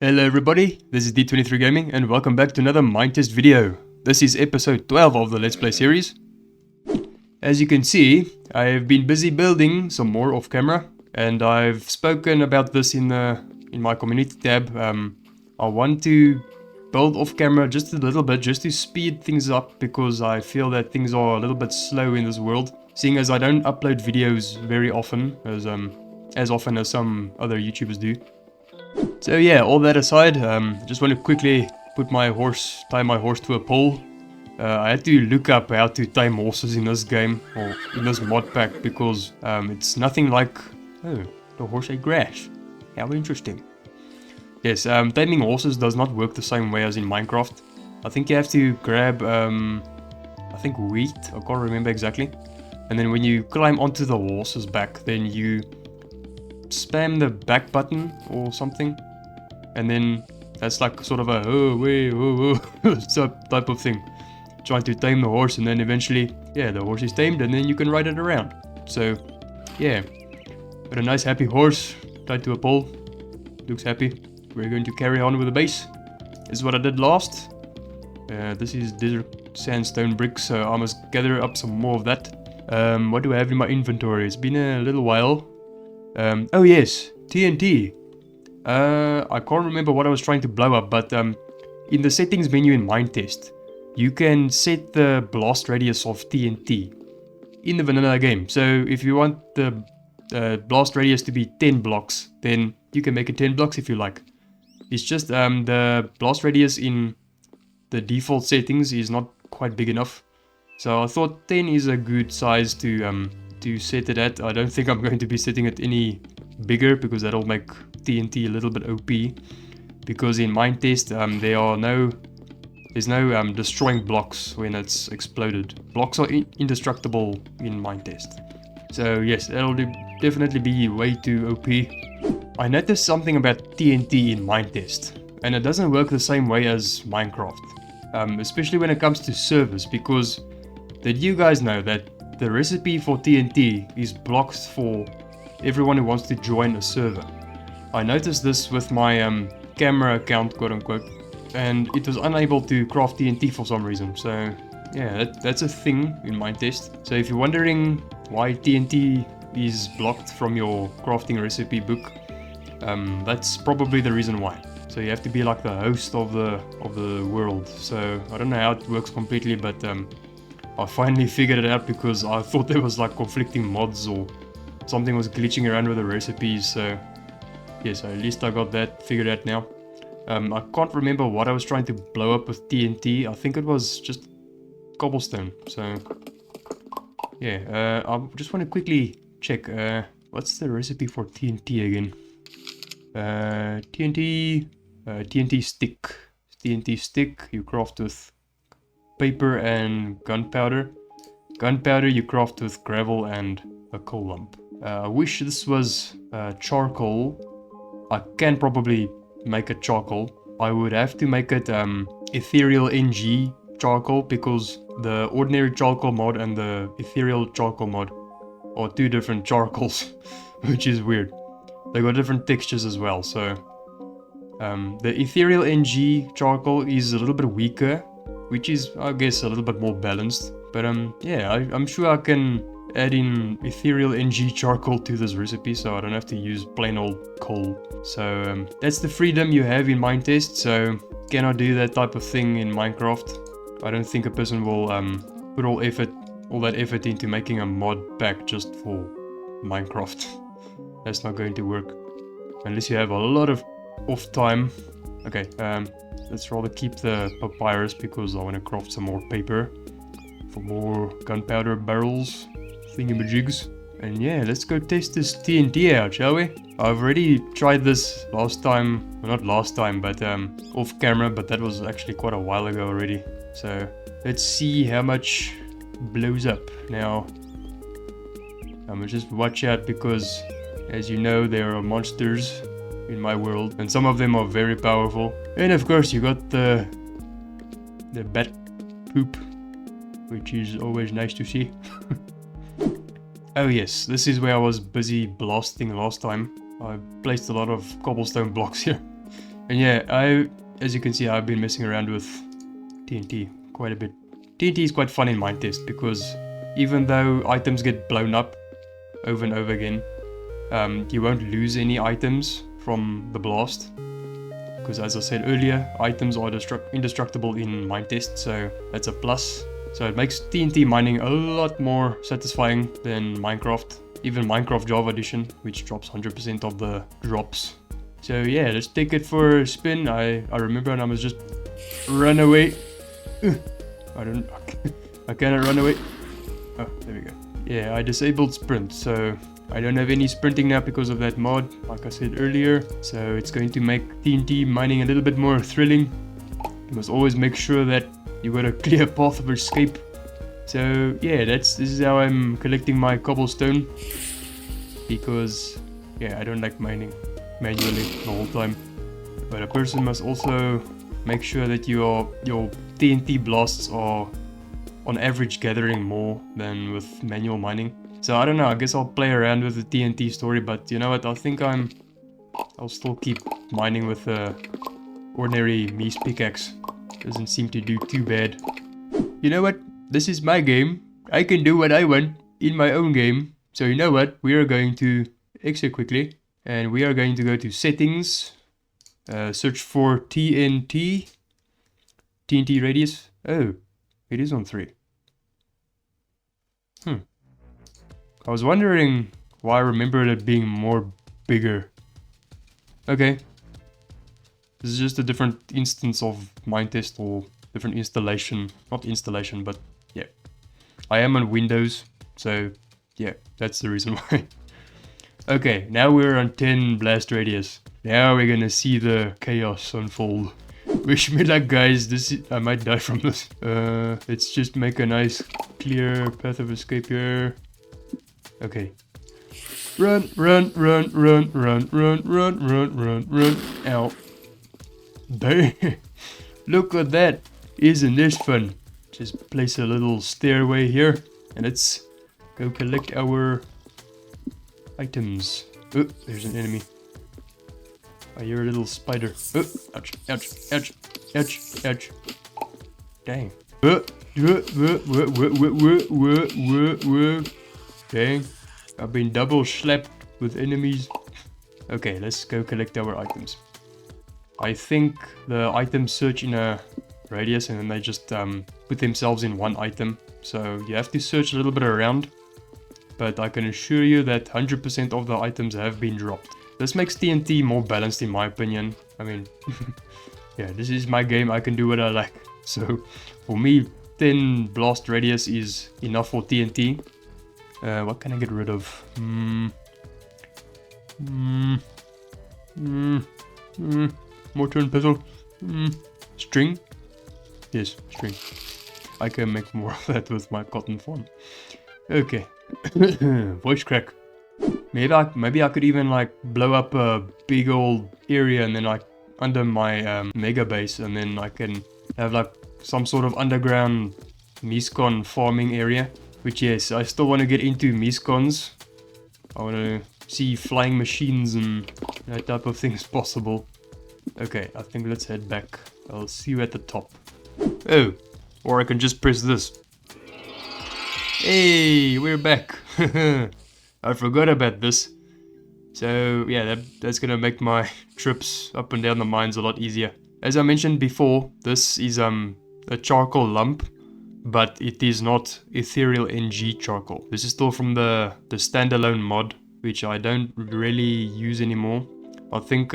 Hello everybody, this is D23 Gaming and welcome back to another Minetest video. This is episode 12 of the Let's Play series. As you can see, I've been busy building some more off camera and I've spoken about this in my community tab. I want to build off camera just a little bit just to speed things up because I feel that things are a little bit slow in this world, seeing as I don't upload videos very often, as often as some other YouTubers do. So yeah, all that aside, just want to quickly tie my horse to a pole. I had to look up how to tame horses in this game, or in this mod pack, because it's nothing like... Oh, the horse ate grass. How interesting. Yes, taming horses does not work the same way as in Minecraft. I think you have to grab, I think wheat, I can't remember exactly. And then when you climb onto the horse's back, then you spam the back button or something, and then that's like sort of a type of thing, trying to tame the horse, and then eventually, yeah, the horse is tamed and then you can ride it around. So yeah, got a nice happy horse tied to a pole, looks happy. We're going to carry on with the base. This is what I did last. This is desert sandstone bricks, so I must gather up some more of that. What do I have in my inventory? It's been a little while. Oh yes, TNT. I can't remember what I was trying to blow up, but in the settings menu in Minetest, you can set the blast radius of TNT in the vanilla game. So if you want the blast radius to be 10 blocks, then you can make it 10 blocks if you like. It's just the blast radius in the default settings is not quite big enough. So I thought 10 is a good size to set it at. I don't think I'm going to be setting it any bigger because that'll make TNT a little bit OP. Because in Minetest, there's no destroying blocks when it's exploded. Blocks are indestructible in Minetest. So yes, that'll definitely be way too OP. I noticed something about TNT in Minetest, and it doesn't work the same way as Minecraft. Especially when it comes to servers, because did you guys know that the recipe for TNT is blocked for everyone who wants to join a server? I noticed this with my camera account, quote unquote, and it was unable to craft TNT for some reason. So yeah, that's a thing in Minetest. So if you're wondering why TNT is blocked from your crafting recipe book, that's probably the reason why. So you have to be like the host of the world. So I don't know how it works completely, but I finally figured it out because I thought there was like conflicting mods or something was glitching around with the recipes. So yes, at least I got that figured out now. I can't remember what I was trying to blow up with TNT. I think it was just cobblestone. So yeah, I just want to quickly check. What's the recipe for TNT again? TNT stick. TNT stick you craft with paper and gunpowder. Gunpowder you craft with gravel and a coal lump. I wish this was charcoal. I can probably make it charcoal. I would have to make it Ethereal NG charcoal, because the ordinary charcoal mod and the ethereal charcoal mod are two different charcoals, which is weird. They got different textures as well. So the Ethereal NG charcoal is a little bit weaker, which is, I guess, a little bit more balanced. But yeah, I'm sure I can add in Ethereal NG charcoal to this recipe, so I don't have to use plain old coal. So that's the freedom you have in Minetest. So cannot do that type of thing in Minecraft. I don't think a person will put all that effort into making a mod pack just for Minecraft. That's not going to work unless you have a lot of off time. Okay, let's rather keep the papyrus because I want to craft some more paper for more gunpowder barrels, thingamajigs. And yeah, let's go test this TNT out, shall we? I've already tried this last time, well, not last time, but off camera, but that was actually quite a while ago already. So let's see how much blows up. Now, just watch out because, as you know, there are monsters in my world, and some of them are very powerful. And of course, you got the bat poop, which is always nice to see. Oh yes, this is where I was busy blasting last time. I placed a lot of cobblestone blocks here. And yeah, as you can see, I've been messing around with TNT quite a bit. TNT is quite fun in Minetest because even though items get blown up over and over again, you won't lose any items from the blast. Because as I said earlier, items are indestructible in Minetest, so that's a plus. So it makes TNT mining a lot more satisfying than Minecraft. Even Minecraft Java Edition, which drops 100% of the drops. So yeah, let's take it for a spin. I remember when I was just run away. I cannot run away. Oh, there we go. Yeah, I disabled sprint, so I don't have any sprinting now because of that mod, like I said earlier. So it's going to make TNT mining a little bit more thrilling. You must always make sure that you got a clear path of escape. So yeah, this is how I'm collecting my cobblestone. Because yeah, I don't like mining manually the whole time. But a person must also make sure that your TNT blasts are on average gathering more than with manual mining. So I don't know, I guess I'll play around with the TNT story, but you know what, I think I'll still keep mining with a ordinary Mies pickaxe. Doesn't seem to do too bad. You know what, this is my game. I can do what I want in my own game. So you know what, we are going to exit quickly. And we are going to go to settings. Search for TNT radius. Oh, it is on 3. I was wondering why I remembered it being more bigger. Okay. This is just a different instance of Minetest or different installation. Not installation, but yeah. I am on Windows, so yeah, that's the reason why. Okay, now we're on 10 blast radius. Now we're gonna see the chaos unfold. Wish me luck, guys. I might die from this. Let's just make a nice clear path of escape here. Okay. Run, run, run, run, run, run, run, run, run, run. Ow. Dang. Look at that. Isn't this fun? Just place a little stairway here. And let's go collect our items. Oh, there's an enemy. I hear a little spider. Oh, ouch, ouch, ouch, ouch, ouch. Dang. Dang. I've been double slapped with enemies. Okay, let's go collect our items. I think the items search in a radius and then they just put themselves in one item. So you have to search a little bit around. But I can assure you that 100% of the items have been dropped. This makes TNT more balanced in my opinion. I mean, yeah, this is my game, I can do what I like. So, for me, 10 blast radius is enough for TNT. What can I get rid of? Mortar and pestle. String? Yes, string. I can make more of that with my cotton farm. Okay. Voice crack. Maybe I could even like blow up a big old area and then like under my mega base, and then I can have like some sort of underground Mesecon farming area. Which yes, I still want to get into Mesecons. I want to see flying machines and that type of things possible. Okay, I think let's head back. I'll see you at the top. Oh, or I can just press this. Hey, we're back. I forgot about this. So yeah, that's gonna make my trips up and down the mines a lot easier. As I mentioned before, this is a charcoal lump, but it is not Ethereal NG charcoal. This is still from the standalone mod, which I don't really use anymore. I think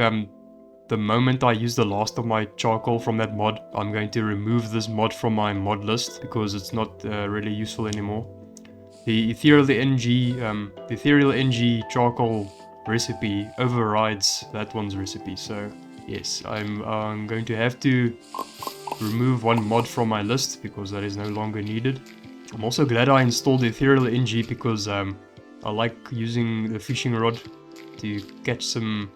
the moment I use the last of my charcoal from that mod, I'm going to remove this mod from my mod list because it's not really useful anymore. The Ethereal NG charcoal recipe overrides that one's recipe, so yes, I'm going to have to remove one mod from my list because that is no longer needed. I'm also glad I installed Ethereal NG because I like using the fishing rod to catch some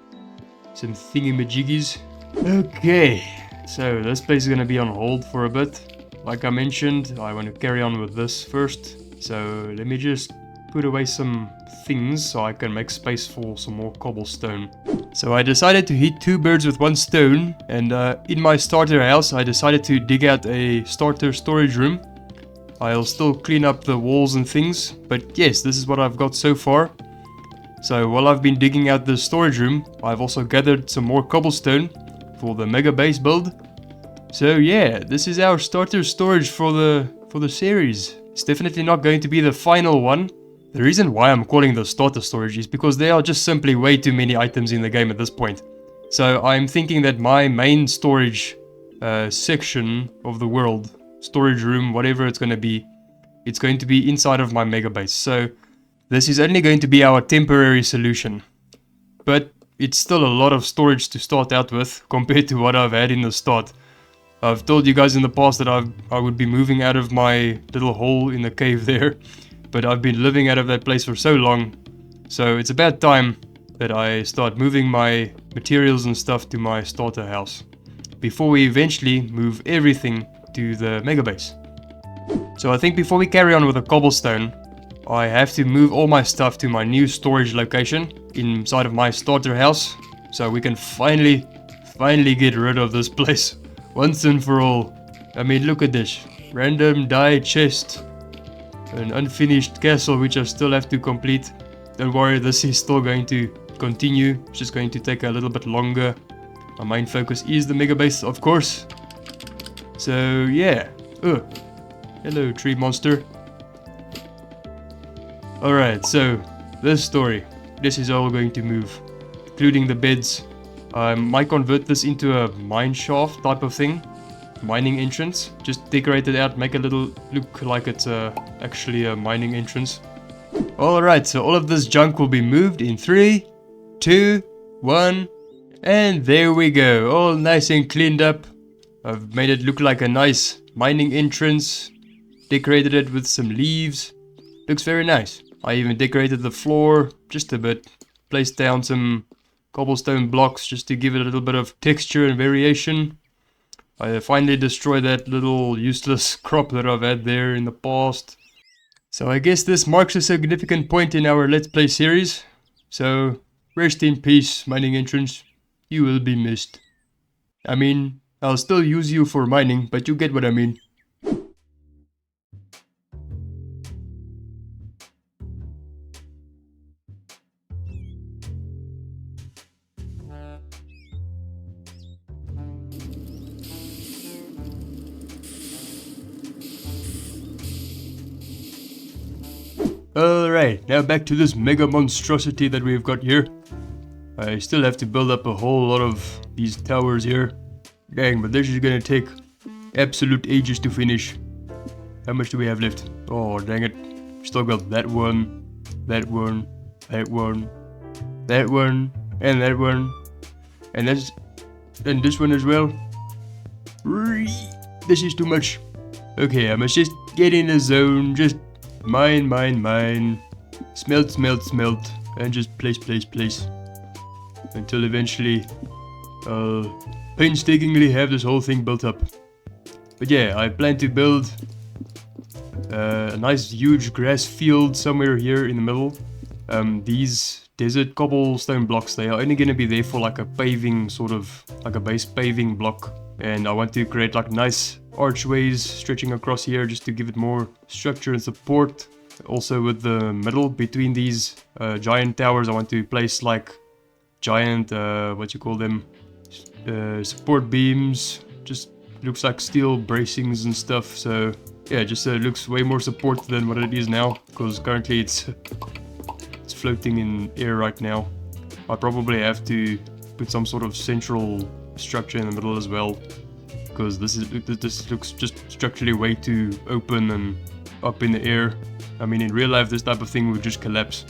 thingamajiggies. Okay, so this place is going to be on hold for a bit. Like I mentioned, I want to carry on with this first. So let me just put away some things so I can make space for some more cobblestone. So I decided to hit 2 birds with 1 stone, and in my starter house I decided to dig out a starter storage room. I'll still clean up the walls and things, but yes, this is what I've got so far. So while I've been digging out the storage room, I've also gathered some more cobblestone for the mega base build. So yeah, this is our starter storage for the series. It's definitely not going to be the final one. The reason why I'm calling the starter storage is because there are just simply way too many items in the game at this point. So I'm thinking that my main storage section of the world, storage room, whatever it's going to be inside of my mega base. So this is only going to be our temporary solution. But it's still a lot of storage to start out with compared to what I've had in the start. I've told you guys in the past that I would be moving out of my little hole in the cave there. But I've been living out of that place for so long, so it's about time that I start moving my materials and stuff to my starter house before we eventually move everything to the mega base. So I think before we carry on with the cobblestone, I have to move all my stuff to my new storage location inside of my starter house, so we can finally get rid of this place once and for all. I mean, look at this random dye chest. An unfinished castle which I still have to complete. Don't worry, this is still going to continue. It's just going to take a little bit longer. My main focus is the mega base, of course. So yeah. Hello, tree monster. Alright, so this story. This is all going to move, including the beds. I might convert this into a mine shaft type of thing. Mining entrance. Just decorate it out, make a little look like it's actually a mining entrance. Alright, so all of this junk will be moved in 3, 2, 1, and there we go. All nice and cleaned up. I've made it look like a nice mining entrance. Decorated it with some leaves. Looks very nice. I even decorated the floor just a bit. Placed down some cobblestone blocks just to give it a little bit of texture and variation. I finally destroyed that little useless crop that I've had there in the past. So I guess this marks a significant point in our Let's Play series. So, rest in peace, mining entrance. You will be missed. I mean, I'll still use you for mining, but you get what I mean. Alright, now back to this mega monstrosity that we've got here. I still have to build up a whole lot of these towers here. Dang, but this is gonna take absolute ages to finish. How much do we have left? Oh, dang it. Still got that one, that one, that one, that one, and that one. And this one as well. This is too much. Okay, I must just get in the zone, just mine, smelt, and just place. Until eventually I'll painstakingly have this whole thing built up. But yeah, I plan to build a nice huge grass field somewhere here in the middle. These desert cobblestone blocks, they are only going to be there for like a paving sort of, like a base paving block. And I want to create like nice archways stretching across here just to give it more structure and support. Also with the middle between these giant towers, I want to place like giant, what you call them, support beams. Just looks like steel bracings and stuff. So yeah, just looks way more support than what it is now, because currently it's floating in air right now. I probably have to put some sort of central structure in the middle as well, because this looks just structurally way too open and up in the air. I mean, in real life this type of thing would just collapse.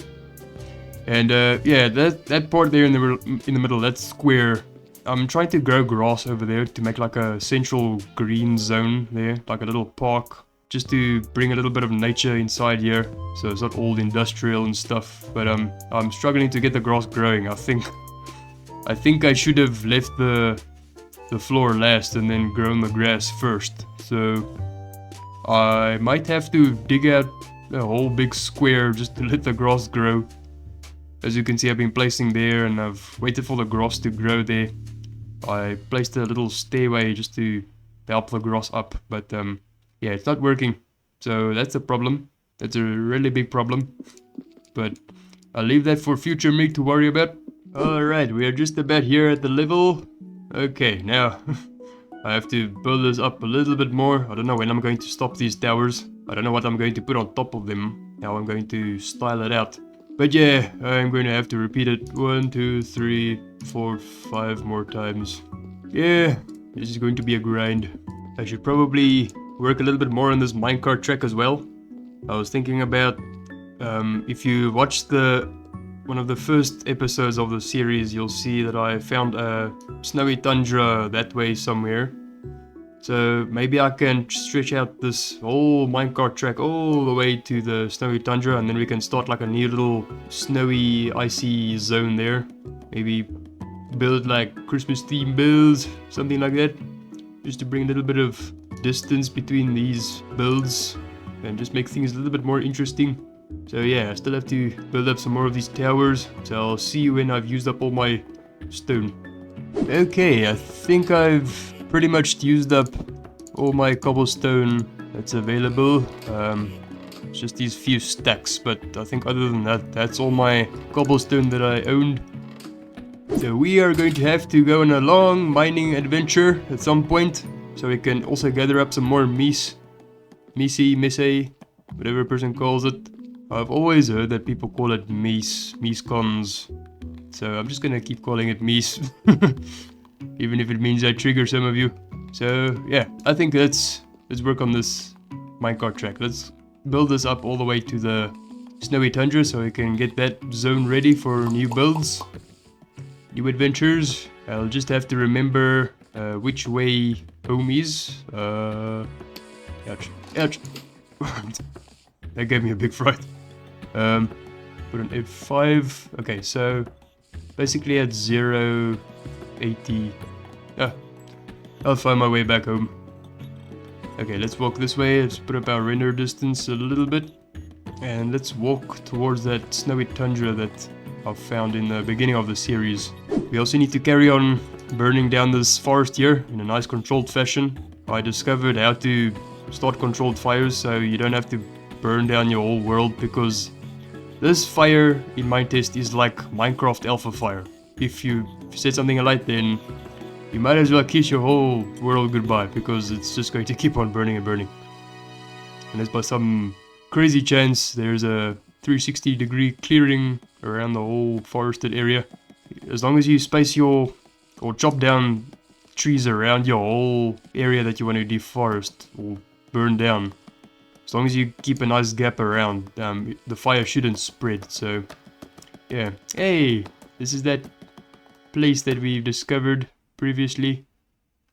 And yeah, that part there in the middle, that square, I'm trying to grow grass over there to make like a central green zone there, like a little park, just to bring a little bit of nature inside here, so it's not all industrial and stuff. But I'm struggling to get the grass growing. I think I should have left the floor last and then grown the grass first. So I might have to dig out a whole big square just to let the grass grow. As you can see, I've been placing there, and I've waited for the grass to grow there. I placed a little stairway just to help the grass up, but yeah, it's not working. So that's a problem. That's a really big problem. But I'll leave that for future me to worry about. Alright, we are just about here at the level. Okay, now I have to build this up a little bit more. I don't know when I'm going to stop these towers. I don't know what I'm going to put on top of them. How I'm going to style it out. But yeah, I'm going to have to repeat it 1, 2, 3, 4, 5 more times. Yeah, this is going to be a grind. I should probably work a little bit more on this Minecart Track as well. I was thinking about if you watch one of the first episodes of the series, you'll see that I found a snowy tundra that way somewhere. So maybe I can stretch out this whole Minecart Track all the way to the snowy tundra, and then we can start like a new little snowy, icy zone there. Maybe build like Christmas themed builds, something like that. Just to bring a little bit of distance between these builds and just make things a little bit more interesting. So yeah, I still have to build up some more of these towers. So I'll see you when I've used up all my stone. Okay, I think I've pretty much used up all my cobblestone that's available. It's just these few stacks, but I think other than that, that's all my cobblestone that I owned. So we are going to have to go on a long mining adventure at some point, so we can also gather up some more mese, whatever a person calls it. I've always heard that people call it Mesecons, so I'm just gonna keep calling it mese. Even if it means I trigger some of you. So yeah, I think let's work on this Minecart Track. Let's build this up all the way to the snowy tundra so we can get that zone ready for new builds, new adventures. I'll just have to remember which way home is. Ouch. That gave me a big fright. Put an F5. Okay, so basically at 0, 80. I'll find my way back home. Okay, let's walk this way. Let's put up our render distance a little bit. And let's walk towards that snowy tundra that I found in the beginning of the series. We also need to carry on burning down this forest here in a nice controlled fashion. I discovered how to start controlled fires so you don't have to burn down your whole world, because this fire in Minetest is like Minecraft alpha fire. If you set something alight, then you might as well kiss your whole world goodbye, because it's just going to keep on burning and burning. Unless by some crazy chance there's a 360-degree clearing around the whole forested area. As long as you space or chop down trees around your whole area that you want to deforest or burn down, as long as you keep a nice gap around, the fire shouldn't spread. So yeah. Hey, this is that place that we've discovered previously.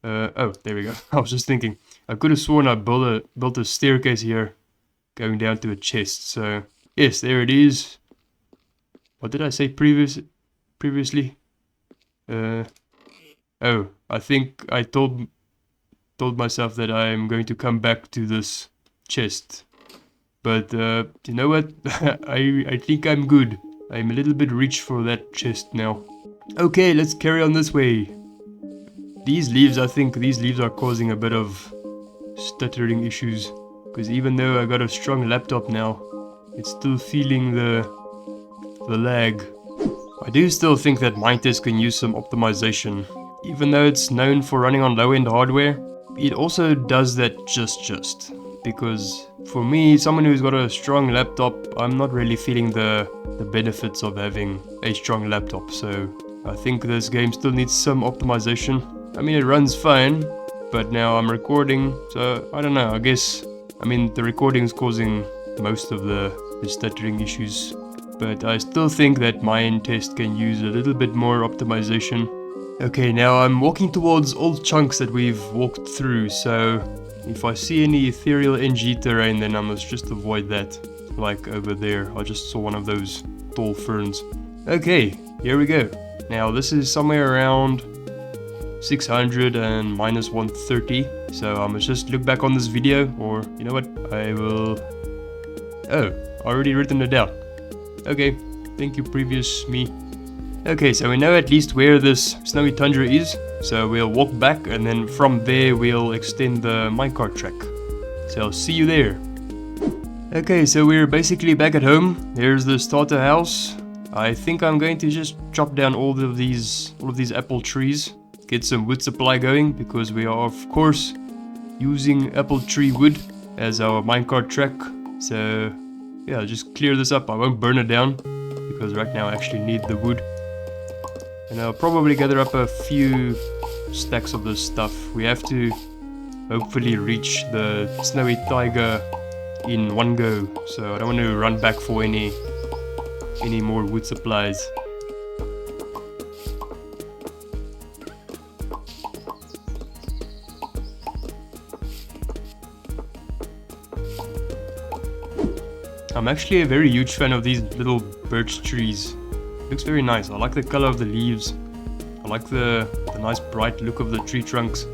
Oh, there we go. I was just thinking, I could have sworn I built a staircase here going down to a chest. So yes, there it is. What did I say previously? Oh, I think I told myself that I'm going to come back to this chest. But you know what? I think I'm good. I'm a little bit rich for that chest now. Okay, let's carry on this way. These leaves, I think these leaves are causing a bit of stuttering issues. Because even though I got a strong laptop now, it's still feeling the lag. I do still think that Minetest can use some optimization. Even though it's known for running on low-end hardware, it also does that just. Because for me, someone who's got a strong laptop, I'm not really feeling the benefits of having a strong laptop. So I think this game still needs some optimization. I mean, it runs fine, but now I'm recording, so I don't know, I guess, I mean, the recording is causing most of the stuttering issues, but I still think that Minetest can use a little bit more optimization. Okay, now I'm walking towards old chunks that we've walked through, so if I see any Ethereal NG terrain, then I must just avoid that. Like over there, I just saw one of those tall ferns. Okay, here we go. Now this is somewhere around 600 and minus 130, so I must just look back on this video, or you know what, I will... Oh, I already written it down. Okay, Thank you, previous me. Okay, so we know at least where this snowy tundra is. So we'll walk back and then from there we'll extend the minecart track. So I'll see you there. Okay, so we're basically back at home. Here's the starter house. I think I'm going to just chop down all of these apple trees. Get some wood supply going because we are of course using apple tree wood as our minecart track. So yeah, I'll just clear this up. I won't burn it down because right now I actually need the wood. And I'll probably gather up a few stacks of this stuff. We have to hopefully reach the snowy taiga in one go. So I don't want to run back for any more wood supplies. I'm actually a very huge fan of these little birch trees. Looks very nice. I like the color of the leaves. I like the nice bright look of the tree trunks.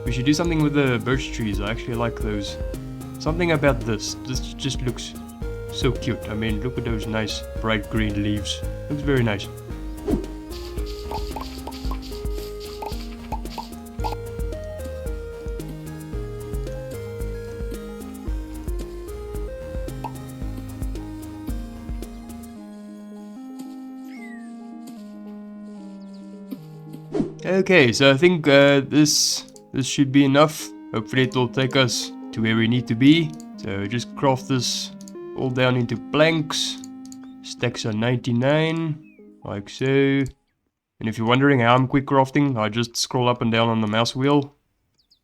We should do something with the birch trees. I actually like those. Something about this just looks so cute. I mean, look at those nice bright green leaves. Looks very nice. Okay, so I think this should be enough. Hopefully it will take us to where we need to be. So just craft this all down into planks. Stacks are 99, like so. And if you're wondering how I'm quick crafting, I just scroll up and down on the mouse wheel.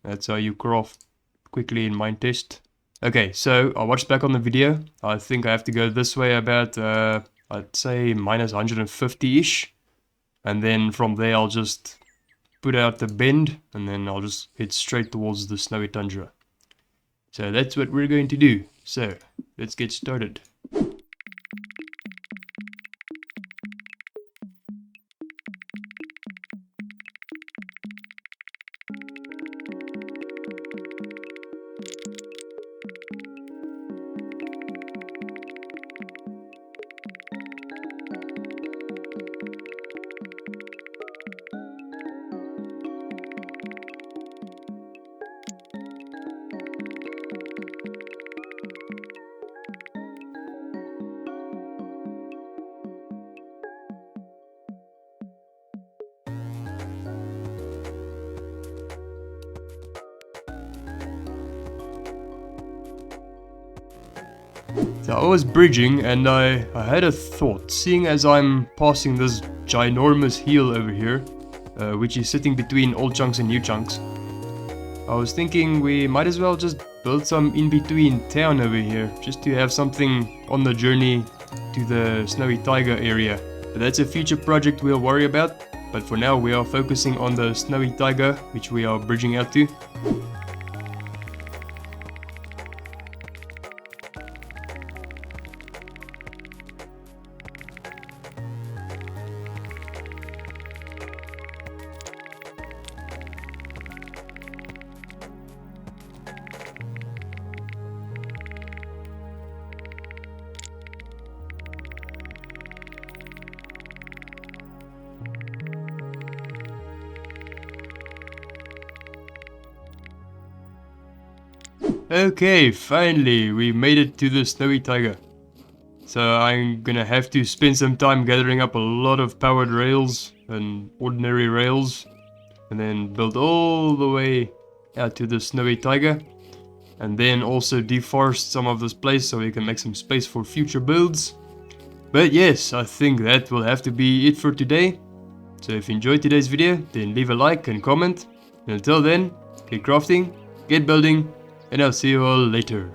That's how you craft quickly in Minetest. Okay, so I watched back on the video. I think I have to go this way about, I'd say minus 150-ish. And then from there I'll just put out the bend and then I'll just head straight towards the snowy tundra. So that's what we're going to do. So let's get started. So I was bridging and I had a thought, seeing as I'm passing this ginormous hill over here, which is sitting between old chunks and new chunks. I was thinking we might as well just build some in-between town over here, just to have something on the journey to the snowy taiga area. But that's a future project we'll worry about, but for now we are focusing on the snowy taiga, which we are bridging out to. Okay, finally, we made it to the snowy taiga. So I'm gonna have to spend some time gathering up a lot of powered rails and ordinary rails, and then build all the way out to the snowy taiga, and then also deforest some of this place so we can make some space for future builds. But yes, I think that will have to be it for today. So if you enjoyed today's video, then leave a like and comment. And until then, get crafting, get building, and I'll see you all later.